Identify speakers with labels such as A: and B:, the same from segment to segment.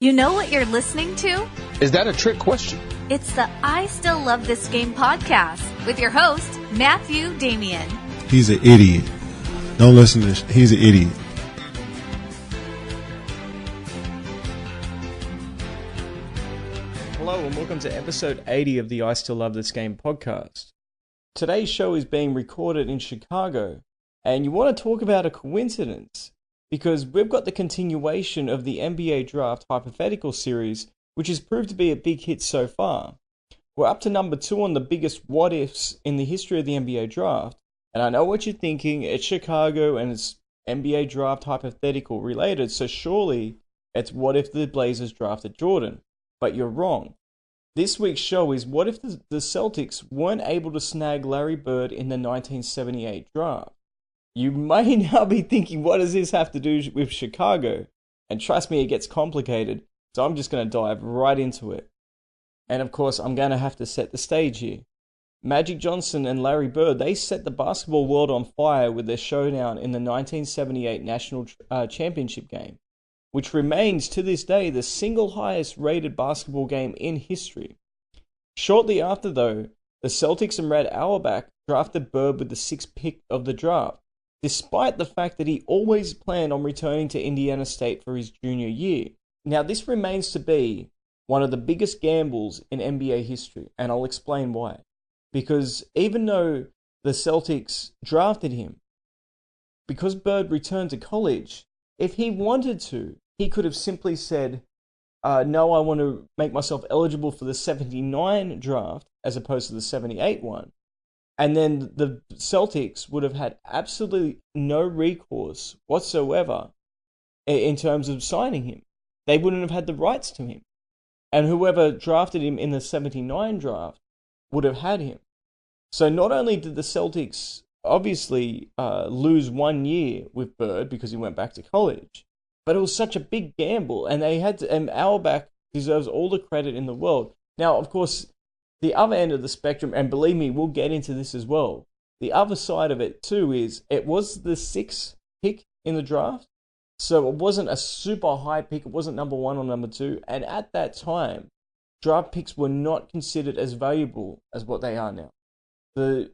A: You know what you're listening to?
B: Is that a trick question?
A: It's the I Still Love This Game podcast with your host, Matthew Damian.
C: He's an idiot. Don't listen to this. He's an idiot.
D: Hello and welcome to episode 80 of the I Still Love This Game podcast. Today's show is being recorded in Chicago, and you want to talk about a coincidence because we've got the continuation of the NBA Draft Hypothetical series, which has proved to be a big hit so far. We're up to number 2 on the biggest what-ifs in the history of the NBA Draft, and I know what you're thinking, it's Chicago and it's NBA Draft Hypothetical related, so surely it's what if the Blazers drafted Jordan. But you're wrong. This week's show is what if the Celtics weren't able to snag Larry Bird in the 1978 draft? You may now be thinking, what does this have to do with Chicago? And trust me, it gets complicated, so I'm just going to dive right into it. And of course, I'm going to have to set the stage here. Magic Johnson and Larry Bird, they set the basketball world on fire with their showdown in the 1978 National Championship game, which remains to this day the single highest rated basketball game in history. Shortly after, though, the Celtics and Red Auerbach drafted Bird with the 6th pick of the draft, despite the fact that he always planned on returning to Indiana State for his junior year. Now, this remains to be one of the biggest gambles in NBA history, and I'll explain why. Because even though the Celtics drafted him, because Bird returned to college, if he wanted to, he could have simply said, no, I want to make myself eligible for the 79 draft as opposed to the 78 one. And then the Celtics would have had absolutely no recourse whatsoever in terms of signing him. They wouldn't have had the rights to him. And whoever drafted him in the 79 draft would have had him. So not only did the Celtics obviously lose 1 year with Bird because he went back to college, but it was such a big gamble, and they had to, and Auerbach deserves all the credit in the world. Now, of course, the other end of the spectrum, and believe me, we'll get into this as well, the other side of it too is it was the 6th pick in the draft, so it wasn't a super high pick, it wasn't number 1 or number 2, and at that time, draft picks were not considered as valuable as what they are now.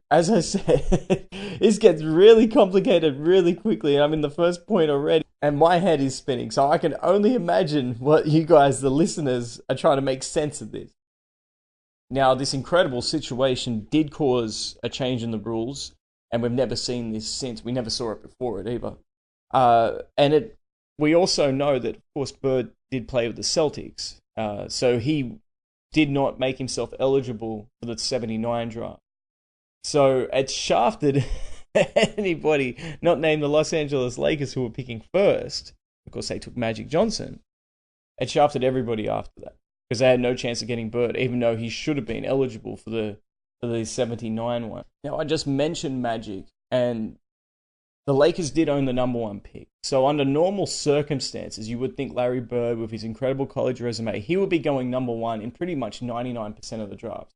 D: As I said, this gets really complicated really quickly, and I'm in the first point already, and my head is spinning, so I can only imagine what you guys, the listeners, are trying to make sense of this. Now, this incredible situation did cause a change in the rules, and we've never seen this since. We never saw it before it either. We also know that, of course, Bird did play with the Celtics, so he did not make himself eligible for the 79 draft. So it shafted anybody not named the Los Angeles Lakers who were picking first. Of course, they took Magic Johnson. It shafted everybody after that because they had no chance of getting Bird, even though he should have been eligible for the 79 one. Now, I just mentioned Magic, and the Lakers did own the number 1 pick. So under normal circumstances, you would think Larry Bird, with his incredible college resume, he would be going number 1 in pretty much 99% of the drafts.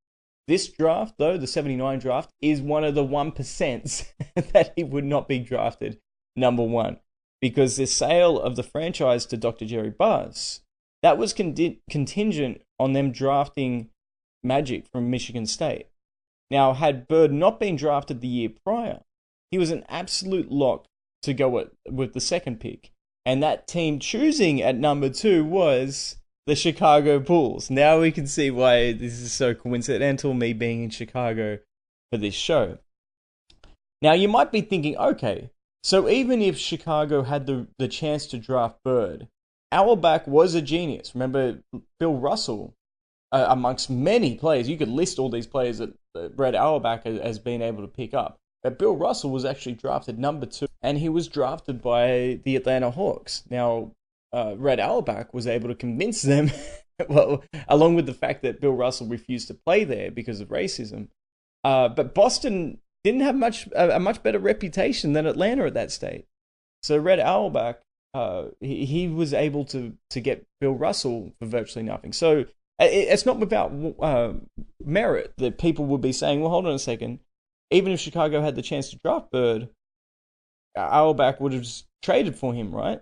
D: This draft, though, the 79 draft, is one of the 1% that he would not be drafted number 1. Because the sale of the franchise to Dr. Jerry Buss, that was contingent on them drafting Magic from Michigan State. Now, had Bird not been drafted the year prior, he was an absolute lock to go with the 2nd pick. And that team choosing at number 2 was the Chicago Bulls. Now we can see why this is so coincidental, me being in Chicago for this show. Now you might be thinking, okay, so even if Chicago had the chance to draft Bird, Auerbach was a genius. Remember, Bill Russell, amongst many players, you could list all these players that Red Auerbach has been able to pick up. But Bill Russell was actually drafted number 2, and he was drafted by the Atlanta Hawks. Now, Red Auerbach was able to convince them, well, along with the fact that Bill Russell refused to play there because of racism. But Boston didn't have a much better reputation than Atlanta at that state. So Red Auerbach, he was able to get Bill Russell for virtually nothing. So it's not without merit that people would be saying, well, hold on a second. Even if Chicago had the chance to draft Bird, Auerbach would have just traded for him, right?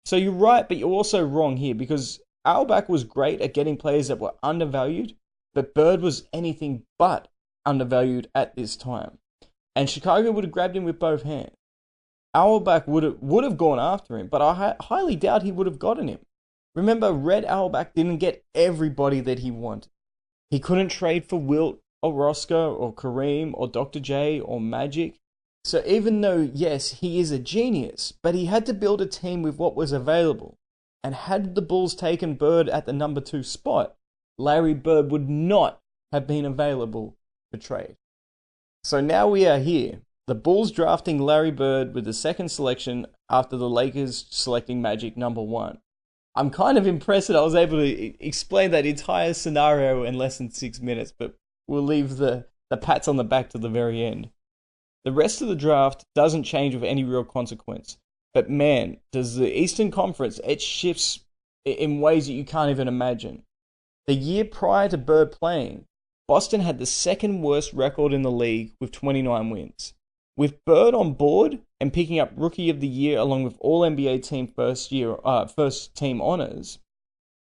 D: So you're right, but you're also wrong here because Auerbach was great at getting players that were undervalued, but Bird was anything but undervalued at this time. And Chicago would have grabbed him with both hands. Auerbach would have gone after him, but I highly doubt he would have gotten him. Remember, Red Auerbach didn't get everybody that he wanted. He couldn't trade for Wilt or Roscoe or Kareem or Dr. J or Magic. So even though, yes, he is a genius, but he had to build a team with what was available. And had the Bulls taken Bird at the number 2 spot, Larry Bird would not have been available for trade. So now we are here. The Bulls drafting Larry Bird with the second selection after the Lakers selecting Magic number 1. I'm kind of impressed that I was able to explain that entire scenario in less than 6 minutes, but we'll leave the pats on the back to the very end. The rest of the draft doesn't change with any real consequence. But man, does the Eastern Conference, it shifts in ways that you can't even imagine. The year prior to Bird playing, Boston had the second worst record in the league with 29 wins. With Bird on board and picking up Rookie of the Year along with all NBA team first team honors,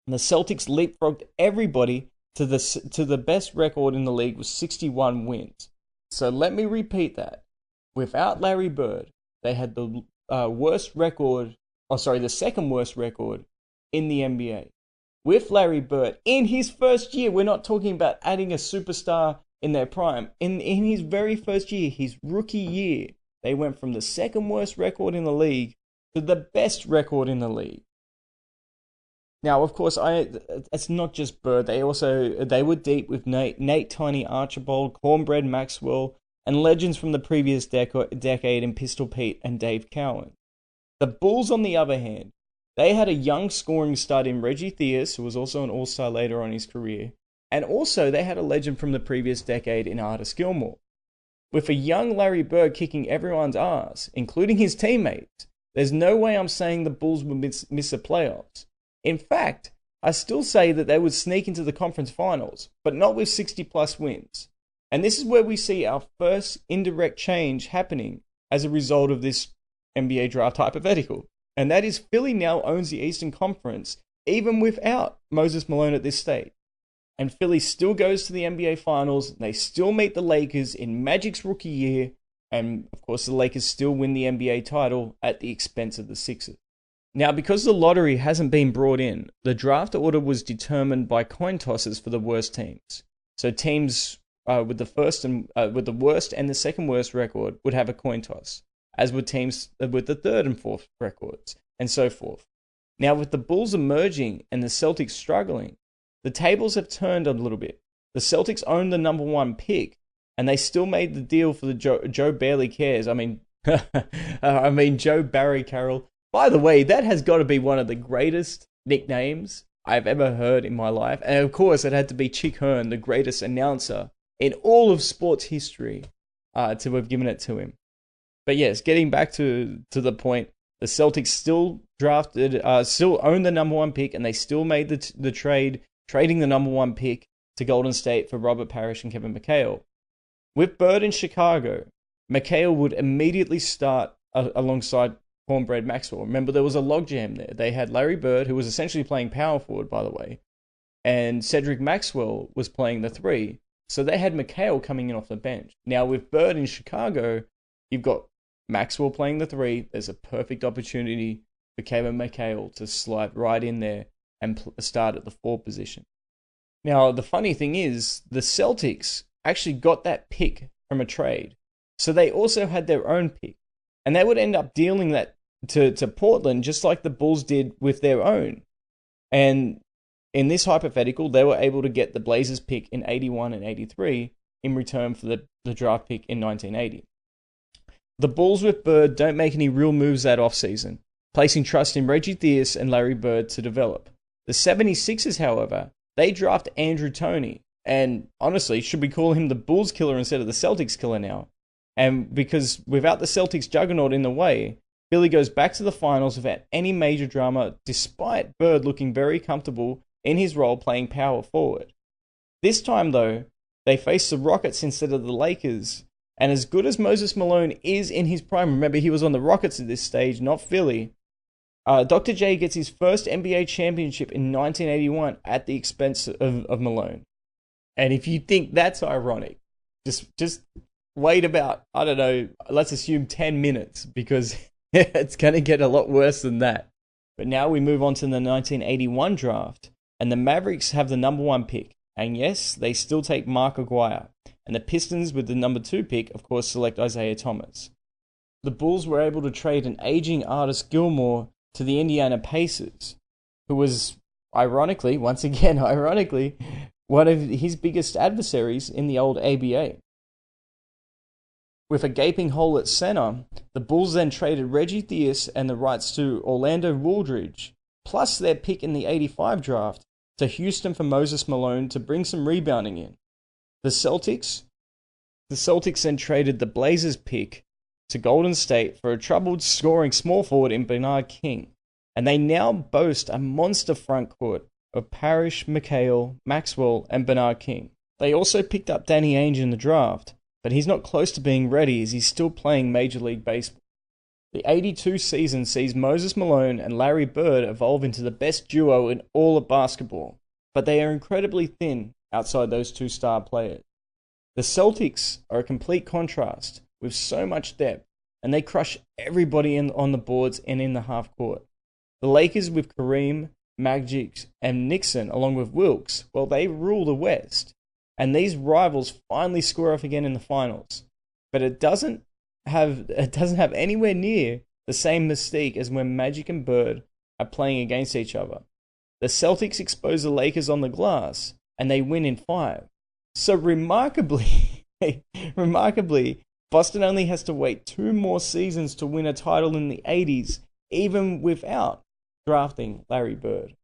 D: the Celtics leapfrogged everybody to the best record in the league with 61 wins. So let me repeat that. Without Larry Bird, they had the the second worst record in the NBA. With Larry Bird, in his first year, we're not talking about adding a superstar in their prime. In his very first year, his rookie year, they went from the second worst record in the league to the best record in the league. Now, of course, it's not just Bird. They were deep with Nate Tiny Archibald, Cornbread Maxwell, and legends from the previous decade in Pistol Pete and Dave Cowan. The Bulls, on the other hand, they had a young scoring stud in Reggie Theus, who was also an all-star later on in his career, and also they had a legend from the previous decade in Artis Gilmore. With a young Larry Bird kicking everyone's ass, including his teammates, there's no way I'm saying the Bulls would miss the playoffs. In fact, I still say that they would sneak into the conference finals, but not with 60-plus wins. And this is where we see our first indirect change happening as a result of this NBA draft hypothetical. And that is Philly now owns the Eastern Conference, even without Moses Malone at this stage. And Philly still goes to the NBA Finals. They still meet the Lakers in Magic's rookie year. And, of course, the Lakers still win the NBA title at the expense of the Sixers. Now, because the lottery hasn't been brought in, the draft order was determined by coin tosses for the worst teams. So teams with the worst and the second worst record would have a coin toss, as would teams with the third and fourth records, and so forth. Now, with the Bulls emerging and the Celtics struggling, the tables have turned a little bit. The Celtics own the number 1 pick, and they still made the deal for the Joe Barely Cares. Joe Barry Carroll. By the way, that has got to be one of the greatest nicknames I've ever heard in my life. And of course, it had to be Chick Hearn, the greatest announcer in all of sports history, to have given it to him. But yes, getting back to the point, the Celtics still still own the number 1 pick, and they still made the trade, trading the number 1 pick to Golden State for Robert Parrish and Kevin McHale. With Bird in Chicago, McHale would immediately start alongside Cornbread Maxwell. Remember, there was a logjam there. They had Larry Bird, who was essentially playing power forward, by the way, and Cedric Maxwell was playing the 3. So they had McHale coming in off the bench. Now, with Bird in Chicago, you've got Maxwell playing the 3. There's a perfect opportunity for Kevin McHale to slide right in there and start at the 4 position. Now, the funny thing is, the Celtics actually got that pick from a trade. So they also had their own pick. And they would end up dealing that to Portland, just like the Bulls did with their own. And in this hypothetical, they were able to get the Blazers pick in 81 and 83 in return for the draft pick in 1980. The Bulls with Bird don't make any real moves that offseason, placing trust in Reggie Theus and Larry Bird to develop. The 76ers, however, they draft Andrew Toney, and honestly, should we call him the Bulls killer instead of the Celtics killer now? And because without the Celtics juggernaut in the way, Philly goes back to the finals without any major drama, despite Bird looking very comfortable in his role playing power forward. This time, though, they face the Rockets instead of the Lakers, and as good as Moses Malone is in his prime, remember he was on the Rockets at this stage, not Philly, Dr. J gets his first NBA championship in 1981 at the expense of Malone. And if you think that's ironic, just wait about, I don't know, let's assume 10 minutes, because it's going to get a lot worse than that. But now we move on to the 1981 draft, and the Mavericks have the number 1 pick. And yes, they still take Mark Aguirre. And the Pistons, with the number 2 pick, of course, select Isaiah Thomas. The Bulls were able to trade an aging Artis Gilmore to the Indiana Pacers, who was, ironically, one of his biggest adversaries in the old ABA. With a gaping hole at center, the Bulls then traded Reggie Theus and the rights to Orlando Wooldridge, plus their pick in the 85 draft, to Houston for Moses Malone to bring some rebounding in. The Celtics then traded the Blazers pick to Golden State for a troubled scoring small forward in Bernard King, and they now boast a monster front court of Parrish, McHale, Maxwell, and Bernard King. They also picked up Danny Ainge in the draft, but he's not close to being ready as he's still playing Major League Baseball. The 82 season sees Moses Malone and Larry Bird evolve into the best duo in all of basketball, but they are incredibly thin outside those 2 star players. The Celtics are a complete contrast with so much depth, and they crush everybody on the boards and in the half court. The Lakers with Kareem, Magic, and Nixon, along with Wilkes, well, they rule the West. And these rivals finally score off again in the finals. But it doesn't have anywhere near the same mystique as when Magic and Bird are playing against each other. The Celtics expose the Lakers on the glass, and they win in 5. So remarkably, Boston only has to wait 2 more seasons to win a title in the 80s, even without drafting Larry Bird.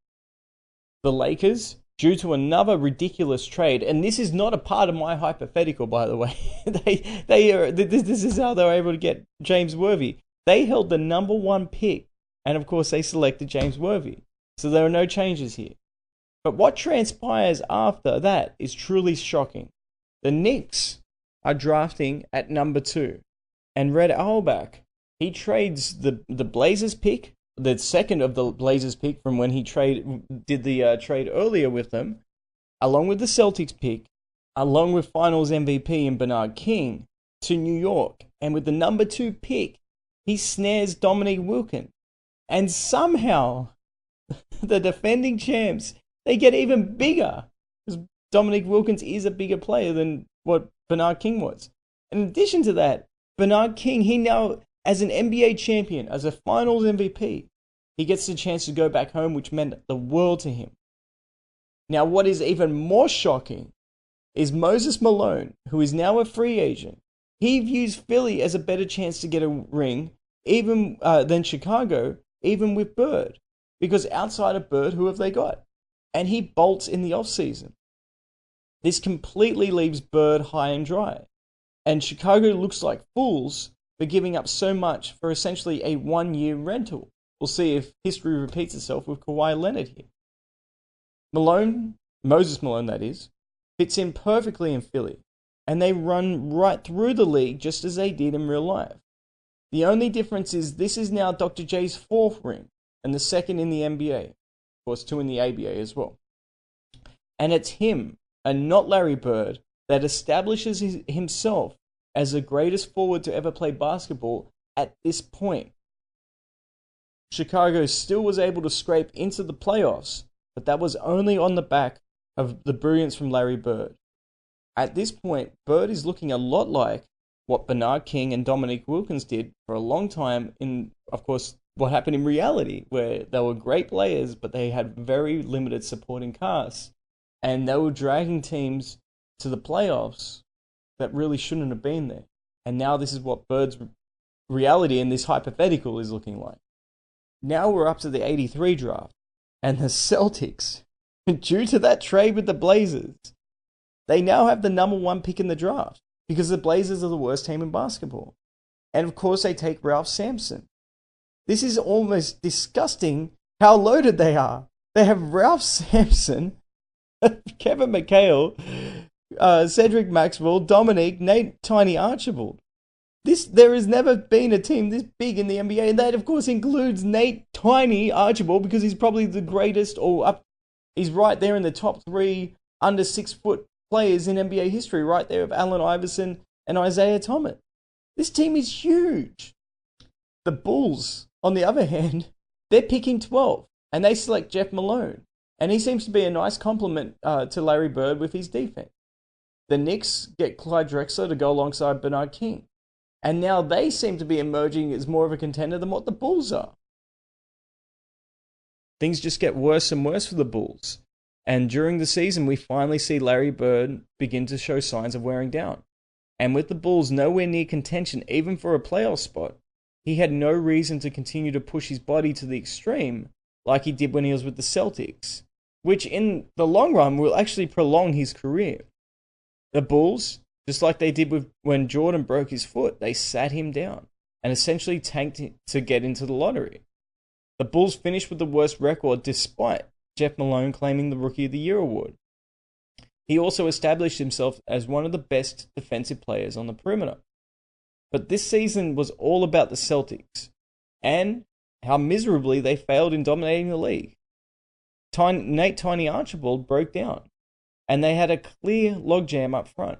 D: The Lakers, due to another ridiculous trade, and this is not a part of my hypothetical, by the way. This is how they were able to get James Worthy. They held the number 1 pick, and of course they selected James Worthy. So there are no changes here. But what transpires after that is truly shocking. The Knicks are drafting at number 2, and Red Auerbach, he trades the Blazers pick, the second of the Blazers pick from when he did the trade earlier with them, along with the Celtics pick, along with Finals MVP in Bernard King, to New York. And with the number 2 pick, he snares Dominique Wilkins. And somehow, the defending champs, they get even bigger, because Dominique Wilkins is a bigger player than what Bernard King was. In addition to that, Bernard King, he now, as an NBA champion, as a Finals MVP, he gets the chance to go back home, which meant the world to him. Now, what is even more shocking is Moses Malone, who is now a free agent. He views Philly as a better chance to get a ring even than Chicago, even with Bird. Because outside of Bird, who have they got? And he bolts in the offseason. This completely leaves Bird high and dry. And Chicago looks like fools for giving up so much for essentially a 1-year rental. We'll see if history repeats itself with Kawhi Leonard here. Malone, Moses Malone that is, fits in perfectly in Philly, and they run right through the league just as they did in real life. The only difference is this is now Dr. J's 4th ring, and the 2nd in the NBA. Of course, 2 in the ABA as well. And it's him, and not Larry Bird, that establishes himself as the greatest forward to ever play basketball at this point. Chicago still was able to scrape into the playoffs, but that was only on the back of the brilliance from Larry Bird. At this point, Bird is looking a lot like what Bernard King and Dominique Wilkins did for a long time in, of course, what happened in reality, where they were great players, but they had very limited supporting casts, and they were dragging teams to the playoffs that really shouldn't have been there. And now this is what Bird's reality in this hypothetical is looking like. Now we're up to the 83 draft, and the Celtics, due to that trade with the Blazers, they now have the number 1 pick in the draft because the Blazers are the worst team in basketball. And of course they take Ralph Sampson. This is almost disgusting how loaded they are. They have Ralph Sampson, Kevin McHale, Cedric Maxwell, Dominique, Nate Tiny Archibald. There has never been a team this big in the NBA, and that, of course, includes Nate Tiny Archibald, because he's probably the greatest, he's right there in the top 3 under 6-foot players in NBA history, right there with Allen Iverson and Isaiah Thomas. This team is huge. The Bulls, on the other hand, they're picking 12, and they select Jeff Malone, and he seems to be a nice complement to Larry Bird with his defense. The Knicks get Clyde Drexler to go alongside Bernard King. And now they seem to be emerging as more of a contender than what the Bulls are. Things just get worse and worse for the Bulls. And during the season, we finally see Larry Bird begin to show signs of wearing down. And with the Bulls nowhere near contention, even for a playoff spot, he had no reason to continue to push his body to the extreme like he did when he was with the Celtics, which in the long run will actually prolong his career. The Bulls, just like they did when Jordan broke his foot, they sat him down and essentially tanked him to get into the lottery. The Bulls finished with the worst record despite Jeff Malone claiming the Rookie of the Year award. He also established himself as one of the best defensive players on the perimeter. But this season was all about the Celtics and how miserably they failed in dominating the league. Nate Tiny Archibald broke down, and they had a clear logjam up front.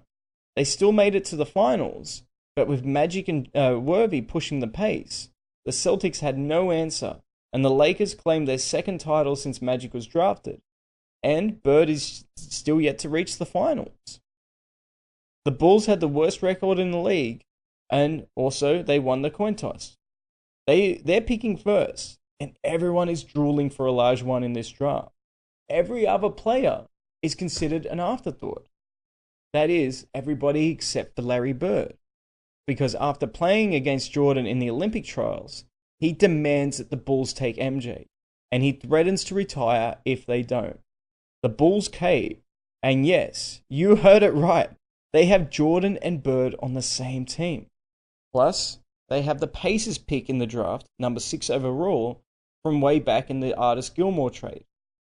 D: They still made it to the finals, but with Magic and Worthy pushing the pace, the Celtics had no answer, and the Lakers claimed their second title since Magic was drafted, and Bird is still yet to reach the finals. The Bulls had the worst record in the league, and also they won the coin toss. They're picking first, and everyone is drooling for Olajuwon in this draft. Every other player is considered an afterthought. That is, everybody except for Larry Bird. Because after playing against Jordan in the Olympic trials, he demands that the Bulls take MJ, and he threatens to retire if they don't. The Bulls cave, and yes, you heard it right, they have Jordan and Bird on the same team. Plus, they have the Pacers pick in the draft, number 6 overall, from way back in the Artis Gilmore trade.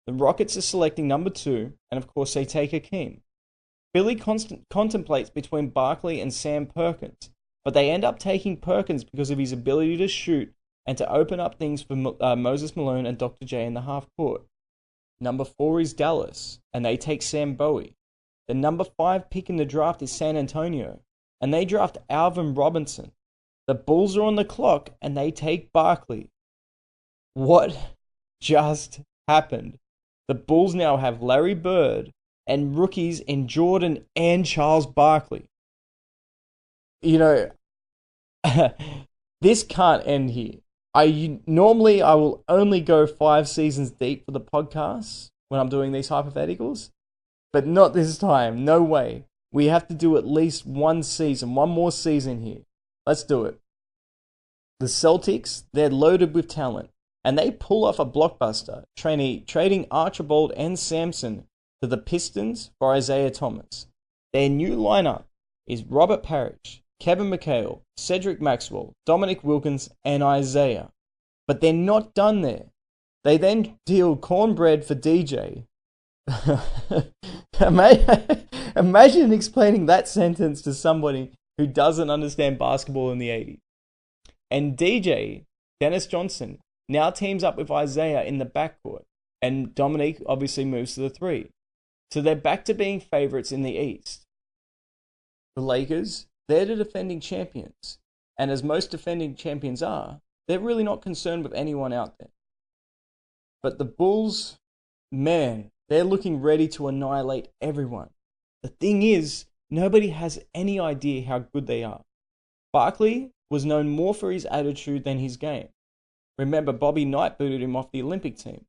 D: The Rockets are selecting number 2, and of course they take Hakeem. Philly contemplates between Barkley and Sam Perkins, but they end up taking Perkins because of his ability to shoot and to open up things for Moses Malone and Dr. J in the half court. Number 4 is Dallas, and they take Sam Bowie. The number 5 pick in the draft is San Antonio, and they draft Alvin Robinson. The Bulls are on the clock, and they take Barkley. What just happened? The Bulls now have Larry Bird and rookies in Jordan and Charles Barkley. You know, this can't end here. Normally I will only go 5 seasons deep for the podcast when I'm doing these hypotheticals, but not this time. No way. We have to do at least one more season here. Let's do it. The Celtics, they're loaded with talent, and they pull off a blockbuster, trading Archibald and Sampson to the Pistons for Isaiah Thomas. Their new lineup is Robert Parrish, Kevin McHale, Cedric Maxwell, Dominique Wilkins, and Isaiah. But they're not done there. They then deal cornbread for DJ. Imagine explaining that sentence to somebody who doesn't understand basketball in the 80s. And DJ, Dennis Johnson, now teams up with Isaiah in the backcourt, and Dominique obviously moves to the 3. So they're back to being favorites in the East. The Lakers, they're the defending champions, and as most defending champions are, they're really not concerned with anyone out there. But the Bulls, man, they're looking ready to annihilate everyone. The thing is, nobody has any idea how good they are. Barkley was known more for his attitude than his game. Remember, Bobby Knight booted him off the Olympic team.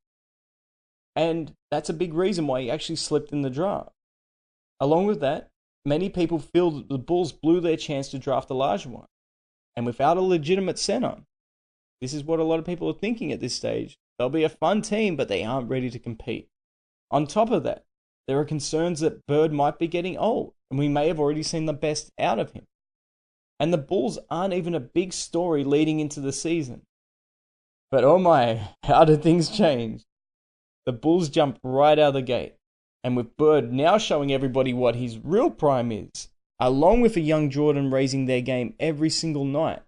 D: And that's a big reason why he actually slipped in the draft. Along with that, many people feel that the Bulls blew their chance to draft Olajuwon. And without a legitimate center, this is what a lot of people are thinking at this stage. They'll be a fun team, but they aren't ready to compete. On top of that, there are concerns that Bird might be getting old, and we may have already seen the best out of him. And the Bulls aren't even a big story leading into the season. But oh my, how did things change? The Bulls jumped right out of the gate. And with Bird now showing everybody what his real prime is, along with a young Jordan raising their game every single night.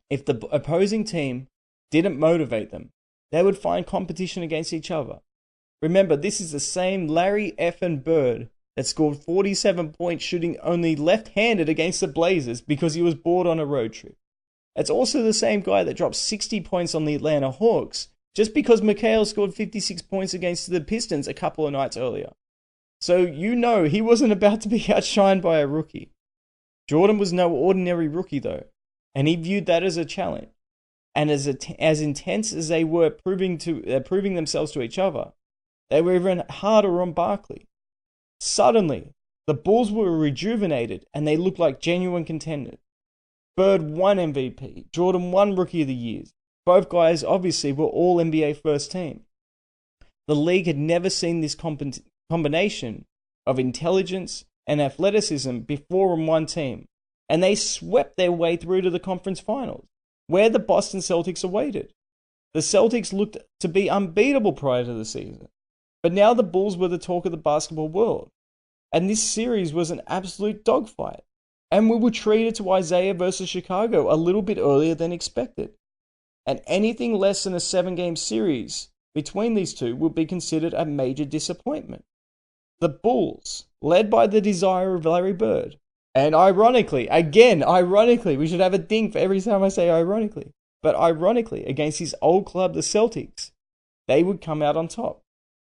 D: If the opposing team didn't motivate them, they would find competition against each other. Remember, this is the same Larry effing Bird that scored 47 points shooting only left-handed against the Blazers because he was bored on a road trip. It's also the same guy that dropped 60 points on the Atlanta Hawks just because Mikhail scored 56 points against the Pistons a couple of nights earlier. So you know he wasn't about to be outshined by a rookie. Jordan was no ordinary rookie though, and he viewed that as a challenge. And as intense as they were proving themselves to each other, they were even harder on Barkley. Suddenly, the Bulls were rejuvenated and they looked like genuine contenders. Bird won MVP, Jordan won Rookie of the Year. Both guys obviously were all NBA first team. The league had never seen this combination of intelligence and athleticism before on one team, and they swept their way through to the conference finals, where the Boston Celtics awaited. The Celtics looked to be unbeatable prior to the season, but now the Bulls were the talk of the basketball world, and this series was an absolute dogfight, and we were treated to Isaiah versus Chicago a little bit earlier than expected, and anything less than a 7-game series between these two would be considered a major disappointment. The Bulls, led by the desire of Larry Bird, and ironically, we should have a ding for every time I say ironically, but ironically, against his old club, the Celtics, they would come out on top.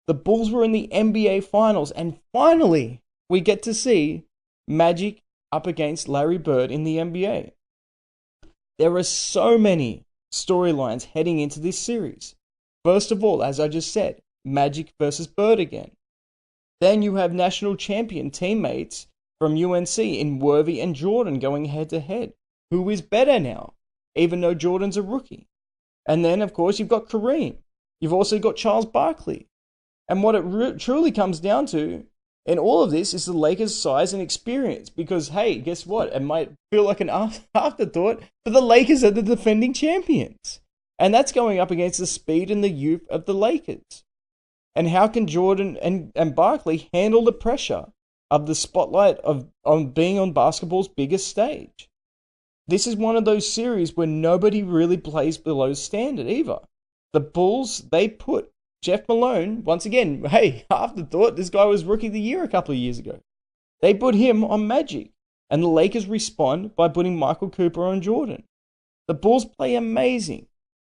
D: The Bulls were in the NBA Finals, and finally, we get to see Magic up against Larry Bird in the NBA. There are so many storylines heading into this series. First of all, as I just said, Magic versus Bird again. Then you have national champion teammates from UNC in Worthy and Jordan going head-to-head. Who is better now, even though Jordan's a rookie? And then, of course, you've got Kareem. You've also got Charles Barkley. And what it truly comes down to in all of this is the Lakers' size and experience. Because, hey, guess what? It might feel like an afterthought, but the Lakers are the defending champions. And that's going up against the speed and the youth of the Lakers. And how can Jordan and Barkley handle the pressure of the spotlight on being on basketball's biggest stage? This is one of those series where nobody really plays below standard either. The Bulls, they put Jeff Malone, once again, hey, afterthought, this guy was Rookie of the Year a couple of years ago. They put him on Magic, and the Lakers respond by putting Michael Cooper on Jordan. The Bulls play amazing,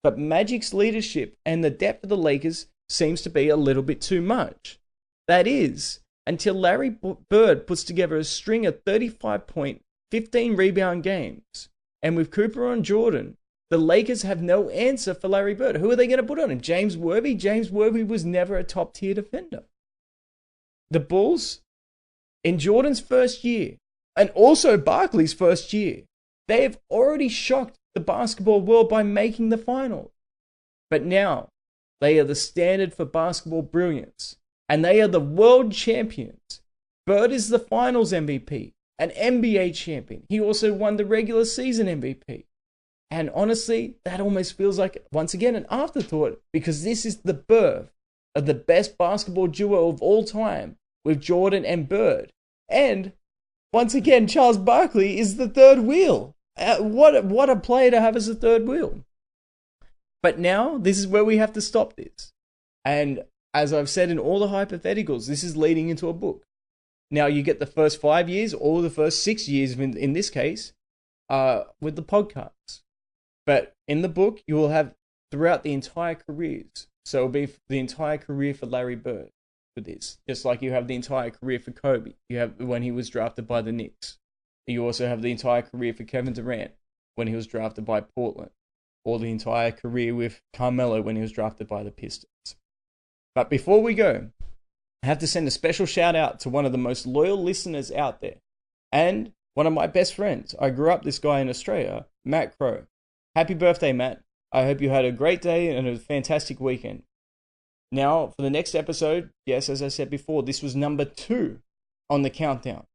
D: but Magic's leadership and the depth of the Lakers seems to be a little bit too much. That is, until Larry Bird puts together a string of 35-point, 15-rebound games. And with Cooper on Jordan, the Lakers have no answer for Larry Bird. Who are they going to put on him? James Worthy? James Worthy was never a top-tier defender. The Bulls, in Jordan's first year, and also Barkley's first year, they have already shocked the basketball world by making the finals. But now, they are the standard for basketball brilliance, and they are the world champions. Bird is the finals MVP, an NBA champion. He also won the regular season MVP. And honestly, that almost feels like, once again, an afterthought, because this is the birth of the best basketball duo of all time with Jordan and Bird. And, once again, Charles Barkley is the third wheel. What a player to have as a third wheel. But now, this is where we have to stop this. And as I've said in all the hypotheticals, this is leading into a book. Now, you get the first 5 years, or the first 6 years in this case, with the podcast. But in the book, you will have throughout the entire careers. So it'll be the entire career for Larry Bird with this. Just like you have the entire career for Kobe. You have when he was drafted by the Knicks. You also have the entire career for Kevin Durant when he was drafted by Portland. Or the entire career with Carmelo when he was drafted by the Pistons. But before we go, I have to send a special shout out to one of the most loyal listeners out there. And one of my best friends. I grew up this guy in Australia, Matt Crow. Happy birthday, Matt. I hope you had a great day and a fantastic weekend. Now, for the next episode, yes, as I said before, this was number 2 on the countdown.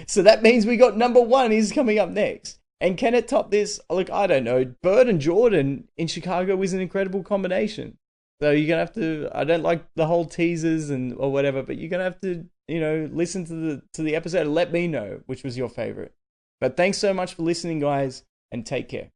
D: So that means we got number 1 is coming up next. And can it top this? Look, I don't know. Bird and Jordan in Chicago is an incredible combination. So you're going to have to, I don't like the whole teasers or whatever, but you're going to have to, listen to the episode and let me know which was your favorite. But thanks so much for listening, guys, and take care.